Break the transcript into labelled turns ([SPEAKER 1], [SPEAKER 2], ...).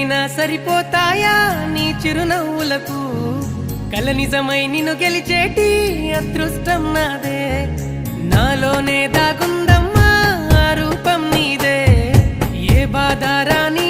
[SPEAKER 1] వేలైనా సరిపోతాయా నీ చిరునవ్వులకు కల నిజమై నిన్ను గెలిచేటి అదృష్టం నాదే నాలోనే దాగుందమ్మా ఆ రూపం నీదే ఏ బాధ రాని